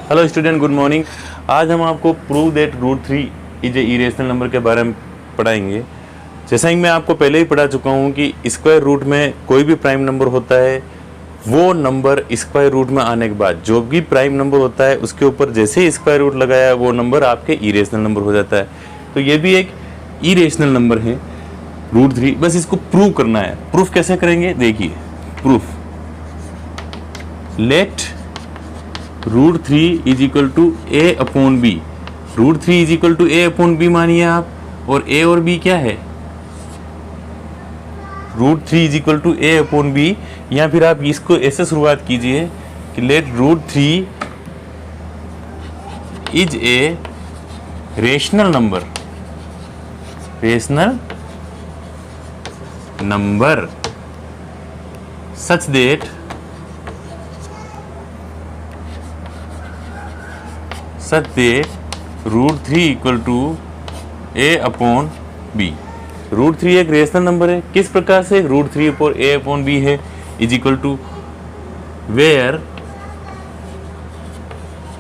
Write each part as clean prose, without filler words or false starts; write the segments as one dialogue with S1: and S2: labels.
S1: Hello student, good morning. आज हम आपको prove that root 3 is a irrational number के बारे में पढ़ाएंगे। जैसा कि मैं आपको पहले ही पढ़ा चुका हूँ कि स्क्वायर रूट में कोई भी प्राइम नंबर होता है, वो नंबर स्क्वायर रूट में आने के बाद जो भी प्राइम नंबर होता है उसके ऊपर जैसे ही स्क्वायर रूट लगाया वो नंबर आपके इरेशनल नंबर हो जाता है। तो ये भी एक इरेशनल नंबर है रूट 3। बस इसको प्रूव करना है। प्रूफ कैसे करेंगे देखिए। Proof, let root 3 is equal to A upon b. Root 3 is equal to A upon b मानिए आप, और ए और बी क्या है? Root 3 is equal to A upon b. या फिर आप इसको ऐसे शुरुआत कीजिए कि let root 3 is a rational number, rational number such that root 3 equal to A upon b. Root 3 एक रेशनल नंबर है। किस प्रकार से? Root 3 upon a upon b है is equal to where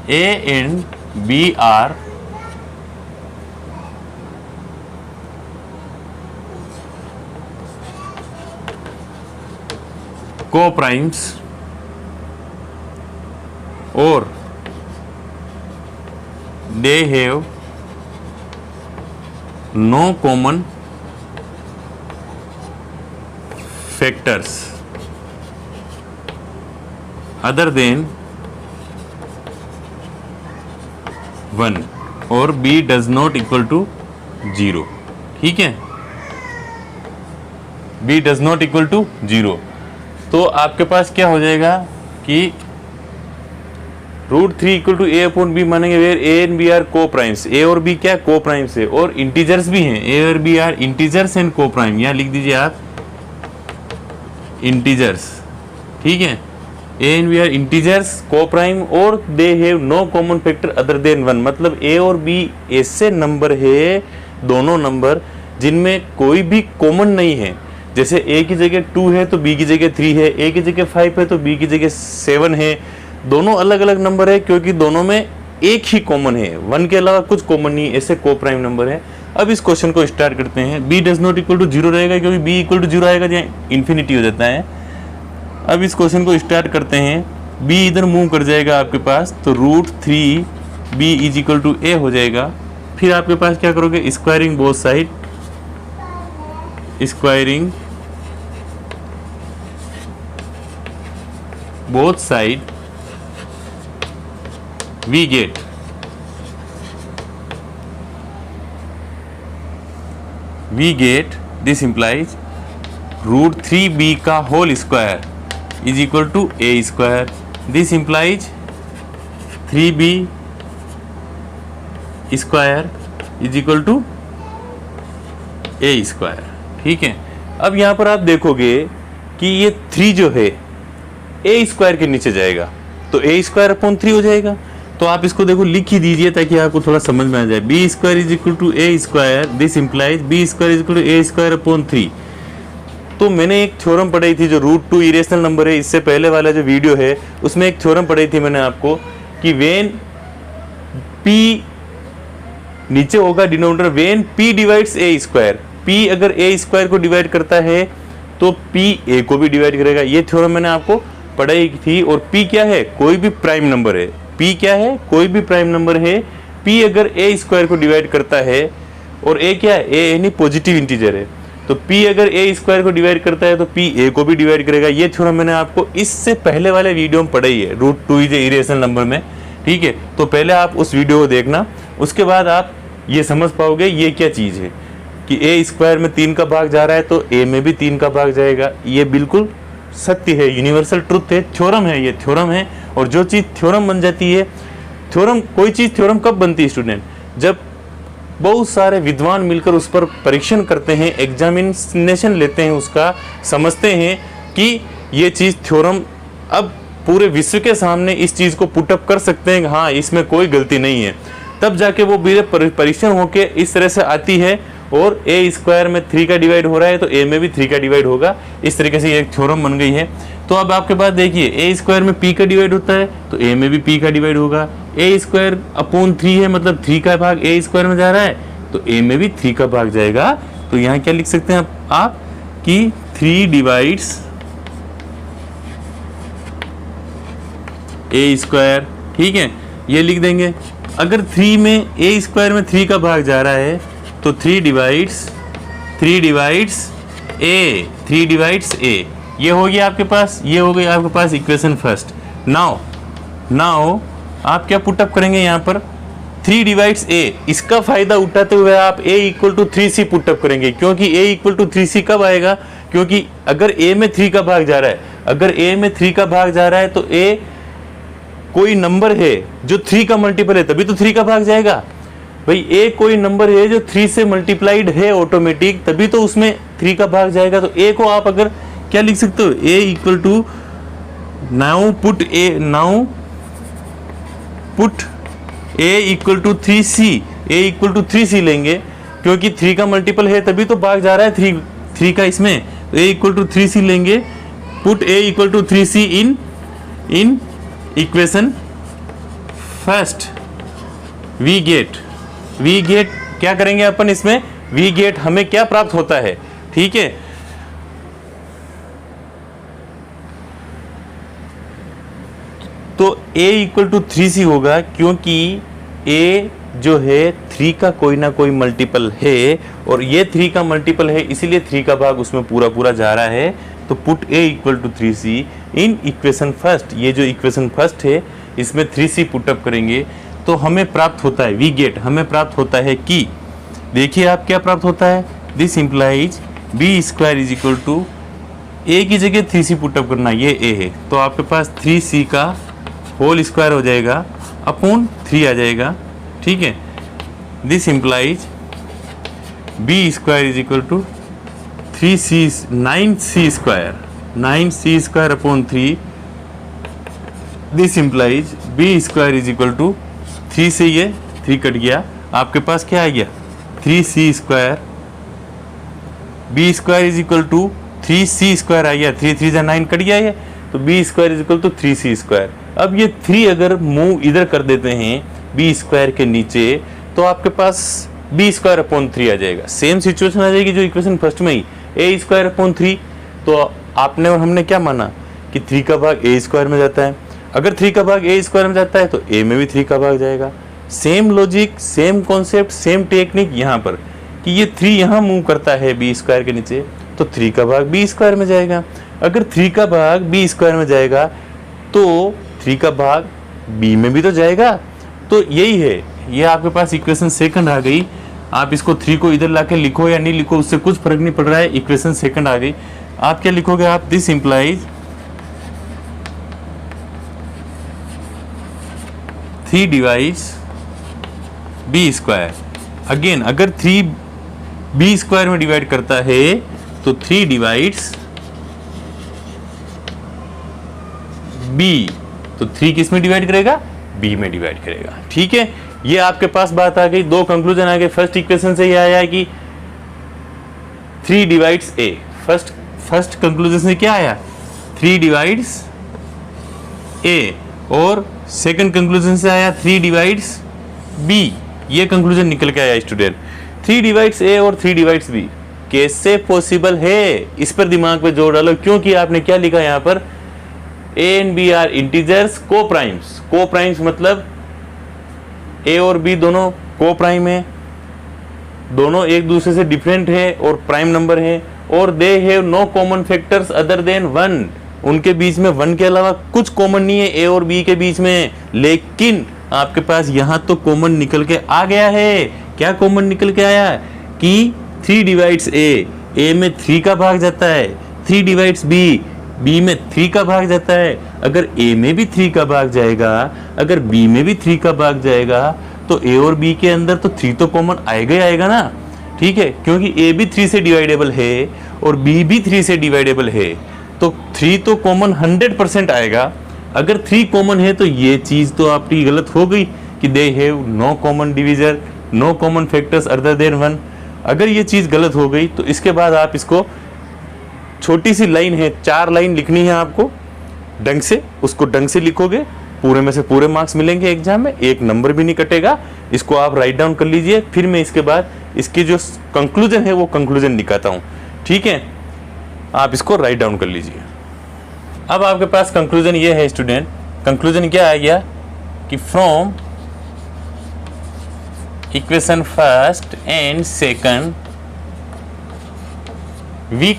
S1: A and B are co-primes or they have no common factors other than 1 और b does not equal to 0। ठीक है, b does not equal to 0। तो आपके पास क्या हो जाएगा कि root 3 equal to A upon B मानेंगे where A and B are को प्राइम्स। ए और बी क्या? को प्राइम्स है और इंटीजर्स भी हैं। ए और b are integers and coprime. यहाँ लिख दीजिए आप इंटीजर्स। ठीक है, a and B are integers coprime और they have no common factor other than 1। मतलब ए और बी ऐसे नंबर है, दोनों नंबर जिनमें कोई भी कॉमन नहीं है। जैसे ए की जगह 2 है तो बी की जगह 3 है, ए की जगह 5 है तो बी की जगह 7 है। दोनों अलग अलग नंबर है क्योंकि दोनों में एक ही कॉमन है, 1 के अलावा कुछ कॉमन नहीं, ऐसे को प्राइम नंबर है। अब इस क्वेश्चन को स्टार्ट करते हैं। b does not equal to 0 रहेगा क्योंकि b इक्वल टू 0 आएगा जहाँ इन्फिनिटी हो जाता है। अब इस क्वेश्चन को स्टार्ट करते हैं। b इधर मूव कर जाएगा आपके पास, तो root 3 b is equal to a हो जाएगा। फिर आपके पास क्या करोगे? Squaring both side, squaring both side we get this implies root 3b का whole square is equal to a square. This implies 3b square is equal to a square. ठीक है, अब यहां पर आप देखोगे कि ये 3 जो है a स्क्वायर के नीचे जाएगा तो a स्क्वायर अपॉन 3 हो जाएगा। तो आप इसको देखो लिख ही दीजिए ताकि आपको थोड़ा समझ में आ जाए। B square is equal to a square, this implies b square is equal to a square upon 3। तो मैंने एक थ्योरम पढ़ाई थी जो रूट 2 इरेशनल नंबर है, इससे पहले वाला जो वीडियो है उसमें एक थ्योरम पढ़ाई थी मैंने आपको कि वेन पी नीचे होगा denominator, when P divides A square, P अगर ए स्क्वायर को डिवाइड करता है तो पी ए को भी डिवाइड करेगा। ये थ्योरम मैंने आपको पढ़ाई थी। और p क्या है? कोई भी प्राइम नंबर है। p क्या है? कोई भी प्राइम नंबर है। p अगर a स्क्वायर को डिवाइड करता है, और a क्या है? a यानी पॉजिटिव इंटीजर है, तो p अगर a स्क्वायर को डिवाइड करता है तो p a को भी डिवाइड करेगा। ये थ्योरम मैंने आपको इससे पहले वाले वीडियो में पढ़ाई है, root 2 is a irrational number में। ठीक है, तो पहले आप उस वीडियो को देखना, उसके बाद आप ये समझ पाओगे ये क्या चीज़ है कि a स्क्वायर में 3 का भाग जा रहा है तो a में भी 3 का भाग जाएगा। ये बिल्कुल सत्य है, यूनिवर्सल ट्रुथ है, थ्योरम है, ये थ्योरम है। और जो चीज़ थ्योरम बन जाती है, थ्योरम कोई चीज़ थ्योरम कब बनती है स्टूडेंट? जब बहुत सारे विद्वान मिलकर उस पर परीक्षण करते हैं, एग्जामिनेशन लेते हैं, उसका समझते हैं कि ये चीज़ थ्योरम अब पूरे विश्व के सामने इस चीज़ को पुटअप कर सकते हैं, हाँ इसमें कोई गलती नहीं है। तब जाके वो परीक्षण होके इस तरह से आती है और ए स्क्वायर में 3 का डिवाइड हो रहा है तो ए में भी 3 का डिवाइड होगा। इस तरीके से ये एक थ्योरम बन गई है। तो अब आपके पास देखिए ए स्क्वायर में पी का डिवाइड होता है तो ए में भी पी का डिवाइड होगा। ए स्क्वायर अपॉन 3 है मतलब 3 का भाग ए स्क्वायर में जा रहा है तो ए में भी 3 का भाग जाएगा। तो यहाँ क्या लिख सकते हैं आप कि 3 डिवाइड्स ए स्क्वायर, ठीक है, ये लिख देंगे। अगर 3 में ए स्क्वायर में 3 का भाग जा रहा है तो 3 डिवाइड्स ए, ये हो गया आपके पास, ये हो गई आपके पास इक्वेशन फर्स्ट। नाउ आप क्या पुटअप करेंगे यहाँ पर 3 डिवाइड्स ए, इसका फायदा उठाते हुए आप a equal to 3c put up करेंगे, क्योंकि a इक्वल टू 3c कब आएगा, क्योंकि अगर a में 3 का भाग जा रहा है, अगर a में 3 का भाग जा रहा है तो a कोई नंबर है जो 3 का मल्टीपल है तभी तो 3 का भाग जाएगा। भाई a कोई नंबर है जो 3 से मल्टीप्लाइड है ऑटोमेटिक, तभी तो उसमें 3 का भाग जाएगा। तो a को आप अगर क्या लिख सकते हो, a equal to now put a equal to 3c लेंगे, क्योंकि 3 का मल्टीपल है तभी तो भाग जा रहा है 3 का इसमें, तो a इक्वल टू 3c लेंगे। Put a equal to 3c in equation first. We get क्या करेंगे अपन इसमें, वी गेट हमें क्या प्राप्त होता है, ठीक है। तो a इक्वल टू 3c होगा, क्योंकि a जो है 3 का कोई ना कोई मल्टीपल है और ये 3 का मल्टीपल है, इसीलिए 3 का भाग उसमें पूरा जा रहा है। तो put a equal to 3c in equation first, ये जो इक्वेशन फर्स्ट है इसमें 3c पुटअप करेंगे तो हमें प्राप्त होता है वी गेट, हमें प्राप्त होता है कि देखिए आप क्या प्राप्त होता है, this implies b square is equal to a की जगह 3c पुटअप करना, ये a है तो आपके पास 3c का होल स्क्वायर हो जाएगा अपॉन 3 आ जाएगा, ठीक है। This implies b square is equal to 9c square upon 3। This implies b square is equal to 3 से ये 3 कट गया, आपके पास क्या आ गया 3c square, B square is equal to 3c square आ गया, 3 जा 9 कट गया ये, तो B square is equal to 3c square. अब ये 3 अगर मूव इधर कर देते हैं बी स्क्वायर के नीचे तो आपके पास बी स्क्वायर अपॉन 3 आ जाएगा। सेम सिचुएशन आ जाएगी जो इक्वेशन फर्स्ट में ही, ए स्क्वायर अपॉन 3। तो आपने और हमने क्या माना कि 3 का भाग ए स्क्वायर में जाता है, अगर 3 का भाग ए स्क्वायर में जाता है तो ए में भी 3 का भाग जाएगा। Same logic, same concept, same technique यहाँ पर कि ये 3 यहाँ मूव करता है बी स्क्वायर के नीचे तो 3 का भाग बी स्क्वायर में जाएगा। अगर 3 का भाग बी स्क्वायर में जाएगा तो 3 का भाग बी में भी तो जाएगा। तो यही है, ये आपके पास इक्वेशन सेकंड आ गई। आप इसको 3 को इधर लाके लिखो या नहीं लिखो उससे कुछ फर्क नहीं पड़ रहा है, इक्वेशन सेकंड आ गई। आप क्या लिखोगे, आप this implies 3 divides b square. Again अगर 3 बी स्क्वायर में डिवाइड करता है तो 3 डिवाइड्स बी, तो 3 किस में डिवाइड करेगा, बी में डिवाइड करेगा, ठीक है। ये आपके पास बात आ गई, 2 कंक्लूजन आ गए। फर्स्ट इक्वेशन से ये आया कि 3 डिवाइड्स ए, फर्स्ट कंक्लूजन से क्या आया 3 डिवाइड्स ए, और सेकंड कंक्लूजन से आया 3 डिवाइड्स बी। ये कंक्लूजन निकल के आया स्टूडेंट, 3 डिवाइड्स ए और 3 डिवाइड्स बी कैसे पॉसिबल है, इस पर दिमाग पे जोर डालो। क्योंकि आपने क्या लिखा यहाँ पर, a and B are integers coprimes मतलब ए और बी दोनों को प्राइम है, दोनों एक दूसरे से डिफरेंट है और प्राइम नंबर है, और they have no common factors other than 1, उनके बीच में 1 के अलावा कुछ कॉमन नहीं है ए और बी के बीच में। लेकिन आपके पास यहाँ तो कॉमन निकल के आ गया है। क्या कॉमन निकल के आया कि 3 डिवाइड्स ए में 3 का भाग जाता है, 3 डिवाइड्स बी में 3 का भाग जाता है। अगर ए में भी 3 का भाग जाएगा, अगर बी में भी 3 का भाग जाएगा तो ए और बी के अंदर तो 3 तो कॉमन आएगा ही आएगा ना, ठीक है, क्योंकि ए भी 3 से डिवाइडेबल है और बी भी 3 से डिवाइडेबल है, तो 3 तो कॉमन 100% आएगा। अगर 3 कॉमन है तो ये चीज तो आपकी गलत हो गई कि they have no common divisor, no common factors other than 1। अगर ये चीज गलत हो गई तो इसके बाद आप इसको छोटी सी लाइन है, 4 लाइन लिखनी है आपको। ढंग से उसको ढंग से लिखोगे, पूरे में से पूरे मार्क्स मिलेंगे एग्जाम में, एक नंबर भी नहीं कटेगा। इसको आप राइट डाउन कर लीजिए, फिर मैं इसके बाद इसकी जो कंक्लूजन है वो कंक्लूजन दिखाता हूँ, ठीक है। आप इसको राइट डाउन कर लीजिए। अब आपके पास कंक्लूजन ये है स्टूडेंट, कंक्लूजन क्या आ गया कि from equation first and second we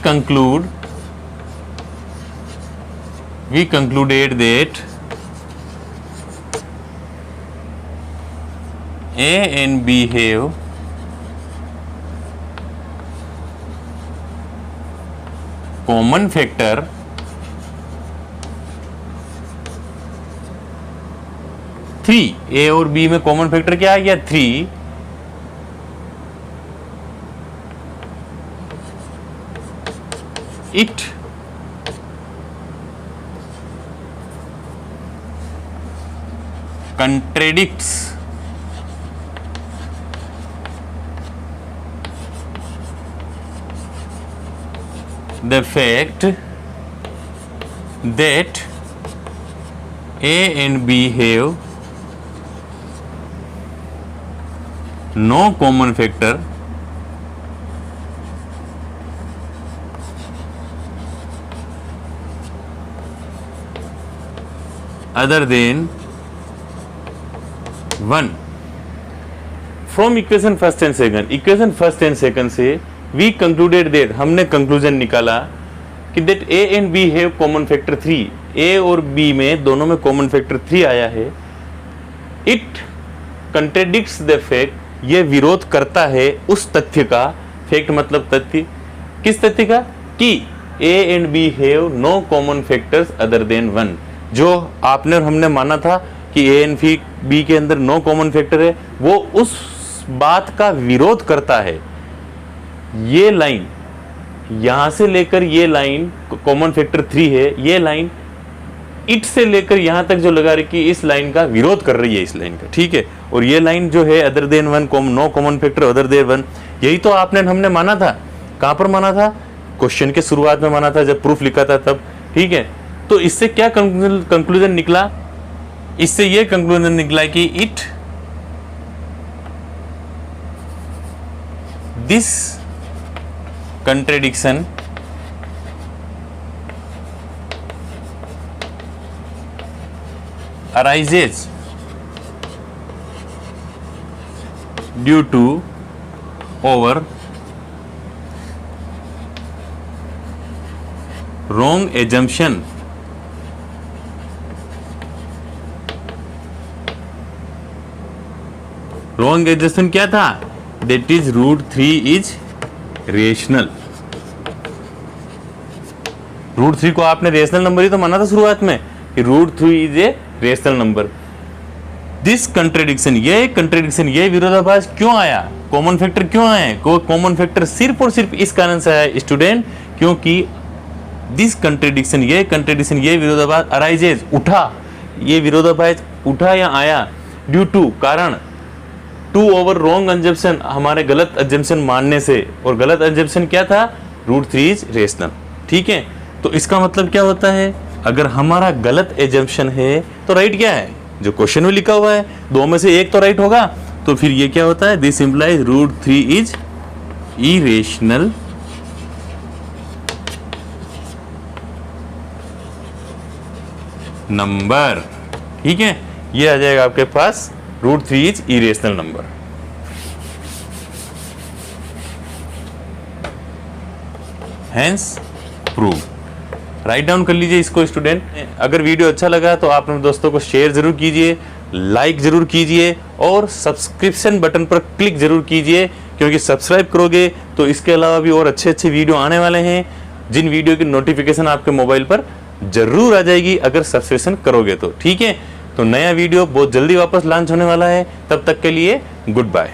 S1: concluded that A and B have common factor three. ए और बी में कॉमन फैक्टर क्या आ गया? 3। It contradicts the fact that A and B have no common factor other than 1। From equation first and second, equation first and second से we concluded that, हमने conclusion निकाला कि that a and b have common factor 3। A और B में दोनों में common factor 3 आया है। इट कंट्राडिक्ट्स द फैक्ट, ये विरोध करता है उस तथ्य का, फैक्ट मतलब तथ्य, किस तथ्य का? कि a and b have no common factors other than 1। जो आपने और हमने माना था कि ए एंड बी के अंदर नो कॉमन फैक्टर है, वो उस बात का विरोध करता है। ये लाइन यहां से लेकर ये लाइन कॉमन फैक्टर 3 है, ये लाइन इट से लेकर यहां तक जो लगा रही, इस लाइन का विरोध कर रही है, इस लाइन का, ठीक है। और ये लाइन जो है other than 1, no common factor other than 1, यही तो आपने हमने माना था। कहां पर माना था? क्वेश्चन के शुरुआत में माना था, जब प्रूफ लिखा था तब, ठीक है। तो इससे क्या कंक्लूजन निकला? इससे ये कंक्लूजन निकला कि it this contradiction arises due to our wrong assumption wrong adjustment क्या था? That is √3 is rational. √3 को आपने रेशनल नंबर ही तो माना था शुरुआत में कि √3 is a rational number. This contradiction, ये विरोधाभास क्यों आया? कॉमन फैक्टर क्यों आए? कॉमन फैक्टर सिर्फ और सिर्फ इस कारण से आया स्टूडेंट, क्योंकि दिस कंट्राडिक्शन, ये विरोधाभास अराइजेज, उठा, ये विरोधाभास उठा या आया ड्यू टू, कारण, टू ओवर रॉन्ग अजम्पशन, हमारे गलत अजम्पशन मानने से। और गलत अजम्पशन क्या था? √3 इज रेशनल, ठीक है। तो इसका मतलब क्या होता है? अगर हमारा गलत एजम्पशन है तो राइट क्या है? जो क्वेश्चन में लिखा हुआ है, दो में से एक तो राइट होगा। तो फिर ये क्या होता है? This implies √3 is irrational number, ठीक है। ये आ जाएगा आपके पास √3 is irrational number. Hence prove. Write down कर लीजिए इसको स्टूडेंट। अगर वीडियो अच्छा लगा तो आप अपने दोस्तों को शेयर जरूर कीजिए, लाइक जरूर कीजिए और सब्सक्रिप्शन बटन पर क्लिक जरूर कीजिए, क्योंकि सब्सक्राइब करोगे तो इसके अलावा भी और अच्छे अच्छे वीडियो आने वाले हैं, जिन वीडियो की नोटिफिकेशन आपके मोबाइल पर जरूर आ जाएगी अगर सब्सक्रिप्शन करोगे तो, ठीक है। तो नया वीडियो बहुत जल्दी वापस लॉन्च होने वाला है, तब तक के लिए गुड बाय।